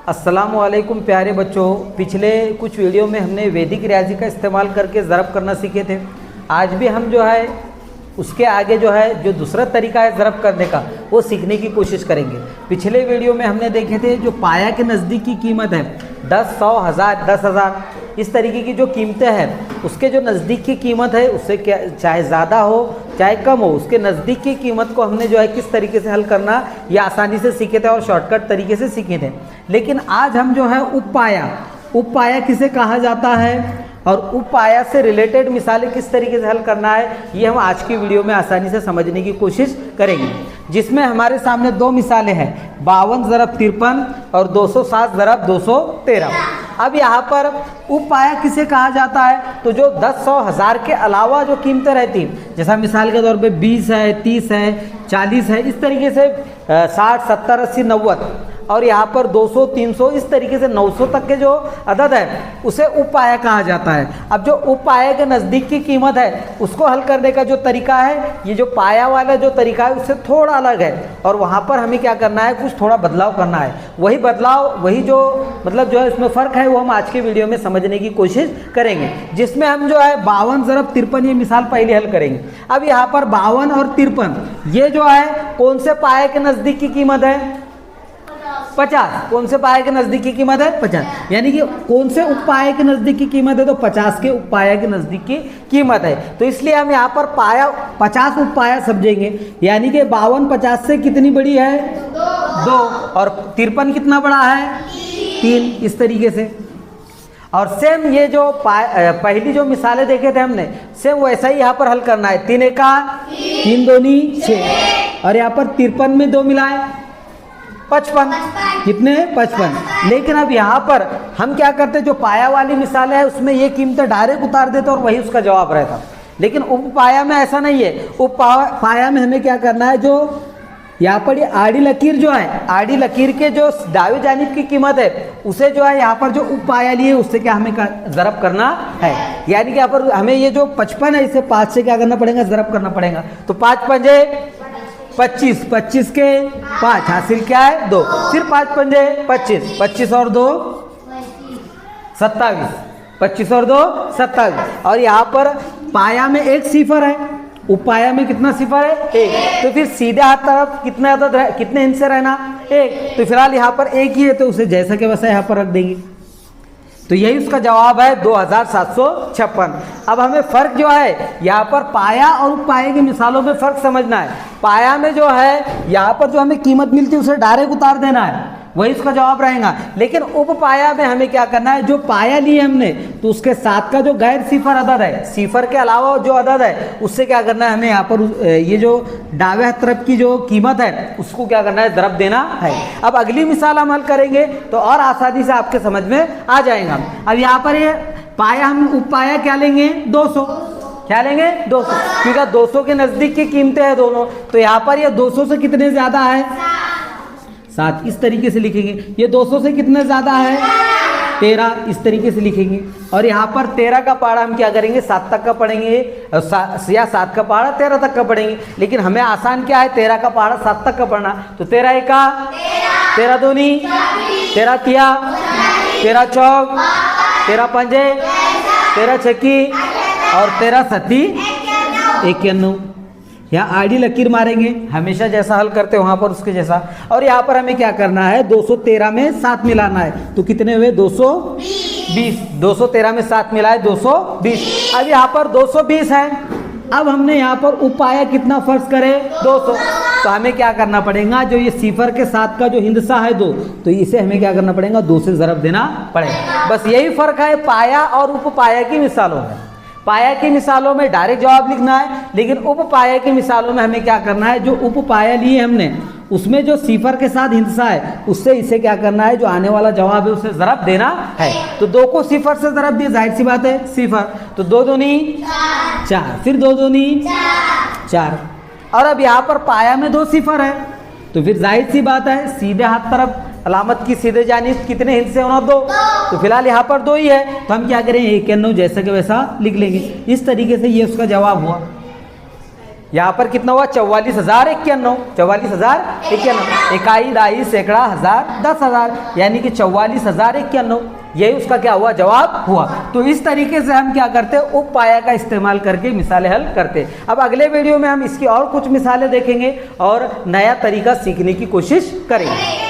अस्सलामुअलैकुम प्यारे बच्चों, पिछले कुछ वीडियो में हमने वैदिक रियाजी का इस्तेमाल करके ज़रब करना सीखे थे। आज भी हम जो है उसके आगे जो है जो दूसरा तरीका है ज़रब करने का वो सीखने की कोशिश करेंगे। पिछले वीडियो में हमने देखे थे जो पाया के नज़दीक की कीमत है 10, 100, 1000, 10,000 इस तरीके की जो कीमतें हैं उसके जो नज़दीक की कीमत है उससे क्या चाहे ज़्यादा हो चाहे कम हो उसके नज़दीक की कीमत को हमने जो है किस तरीके से हल करना ये आसानी से सीखे थे और शॉर्टकट तरीके से सीखे थे। लेकिन आज हम जो है उपपाया किसे कहा जाता है और उपपाया से रिलेटेड मिसालें किस तरीके से हल करना है ये हम आज की वीडियो में आसानी से समझने की कोशिश करेंगे। जिसमें हमारे सामने दो मिसालें हैं 52 ज़रब 53 और 207 ज़रब 213। अब यहाँ पर उपपाया किसे कहा जाता है तो जो 10, 100, 1000 के अलावा जो कीमतें रहती जैसा मिसाल के तौर पे 20 है, 30 है, 40 है, इस तरीके से 60, 70, 80, 90 और यहाँ पर 200, 300 इस तरीके से 900 तक के जो अदद है उसे उपपाया कहा जाता है। अब जो उपपाया के नज़दीक की कीमत है उसको हल करने का जो तरीका है ये जो पाया वाला जो तरीका है उससे थोड़ा अलग है और वहाँ पर हमें क्या करना है कुछ थोड़ा बदलाव करना है। वही बदलाव वही जो मतलब जो है उसमें फ़र्क है वो हम आज के वीडियो में समझने की कोशिश करेंगे। जिसमें हम जो है 52 ज़रब 53 ये मिसाल पहले हल करेंगे। अब यहाँ पर 52 और 53 ये जो है कौन से पाया के नज़दीक की कीमत है 50। कौन से पाया के नज़दीक की कीमत है 50, यानी कि कौन से उपपाया के नज़दीक की कीमत है तो 50 के उपपाया के नज़दीक की कीमत है। तो इसलिए हम यहाँ पर पाया 50 उपपाया समझेंगे, यानी कि 52 50 से कितनी बड़ी है 2 और 53 कितना बड़ा है 3 इस तरीके से। और सेम ये जो पहली जो मिसालें देखे थे हमने सेम वैसा ही यहाँ पर हल करना है। 3 एका 3 दूनी 6 और यहाँ पर 53 में 2 मिलाए 55 कितने 55। लेकिन अब यहाँ पर हम क्या करते जो पाया वाली मिसाल है उसमें ये कीमतें डायरेक्ट उतार देते और वही उसका जवाब रहता। लेकिन उपपाया में ऐसा नहीं है। उपपाया में हमें क्या करना है जो यहाँ पर ये आड़ी लकीर जो है आड़ी लकीर के जो दावी जानिब की कीमत है उसे जो है यहाँ पर जो उपपाया लिए उससे क्या हमें ज़रब करना है। यानी कि यहाँ पर हमें ये जो 55 है इसे 5 से क्या करना पड़ेगा ज़रब करना पड़ेगा। तो 5 पंजे 25, 25 के 5 हासिल क्या है 2, फिर 5 पंजे 25, 25 और 2 27, 25 और 2 27 और यहाँ पर पाया में एक सिफर है उपपाया में कितना सिफर है 1। तो फिर सीधे हाथ तरफ कितना अदद है कितने हिस्से रहना 1। तो फिलहाल यहाँ पर 1 ही है तो उसे जैसा के वैसा यहाँ पर रख देंगे। तो यही उसका जवाब है 2756। अब हमें फ़र्क जो है यहाँ पर पाया और उपपाया की मिसालों में फ़र्क समझना है। पाया में जो है यहाँ पर जो हमें कीमत मिलती है उसे डायरेक्ट उतार देना है वही उसका जवाब रहेगा। लेकिन उपपाया में हमें क्या करना है जो पाया लिए हमने तो उसके साथ का जो गैर सिफर अदद है सिफर के अलावा जो अदद है उससे क्या करना है हमें यहाँ पर ये जो दावे हाथ तरफ की जो कीमत है उसको क्या करना है ज़रब देना है। अब अगली मिसाल हम हल करेंगे तो और आसानी से आपके समझ में आ जाएगा। अब यहाँ पर ये पाया हम उपपाया क्या लेंगे 200 क्या लेंगे 200 क्योंकि 200 के नज़दीक की कीमतें हैं दोनों। तो यहाँ पर ये 200 से कितने ज़्यादा है 7 इस तरीके से लिखेंगे। ये 200 से कितने ज़्यादा है 13 इस तरीके से लिखेंगे। और यहाँ पर 13 का पहाड़ा हम क्या करेंगे 7 तक का पढ़ेंगे या 7 का पहाड़ा 13 तक का पढ़ेंगे। लेकिन हमें आसान क्या है 13 का पहाड़ा 7 तक का पढ़ना। तो 13 एका 13 दूनी 13 तिया 13 चौक 13 पंजे 13 छक्की और 13 सत्ती 91। यहाँ आड़ी लकीर मारेंगे हमेशा जैसा हल करते हैं वहाँ पर उसके जैसा। और यहाँ पर हमें क्या करना है 213 में 7 मिलाना है तो कितने हुए 220। 213 में 7 मिलाए 220। अब यहाँ पर 220 है। अब हमने यहाँ पर उपपाया कितना फर्ज करे 200 तो हमें क्या करना पड़ेगा जो ये सिफर के साथ का जो हिंदसा है 2 तो इसे हमें क्या करना पड़ेगा 2 से ज़रब देना पड़ेगा। बस यही फ़र्क है पाया और उपपाया की मिसालों में। पाया की मिसालों में डायरेक्ट जवाब लिखना है लेकिन उपपाया की मिसालों में हमें क्या करना है जो उपपाया लिए हमने उसमें जो सिफर के साथ हिंसा है उससे इसे क्या करना है जो आने वाला जवाब है उसे ज़रब देना है। तो 2 को सिफर से ज़रब दिया जाहिर सी बात है सिफर तो 2 दूनी 4 फिर 2 दूनी 4 और अब यहाँ पर पाया में 2 सिफर है तो फिर जाहिर सी बात है सीधे हाथ तरफ अलामत की सीधे जानिब कितने हिस्से होना 2। तो फिलहाल यहाँ पर 2 ही है तो हम क्या करें 91 जैसा के वैसा लिख लेंगे। इस तरीके से ये उसका जवाब हुआ। यहाँ पर कितना हुआ 44,091, 44,091, इकाई, दाई, सैकड़ा, हजार, 10,000, यानी कि 44,091, यही उसका क्या हुआ, जवाब हुआ। तो इस तरीके से हम क्या करते हैं, उपपाया का इस्तेमाल करके मिसालें हल करते हैं। अब अगले वीडियो में हम इसकी और कुछ मिसालें देखेंगे और नया तरीका सीखने की कोशिश करेंगे।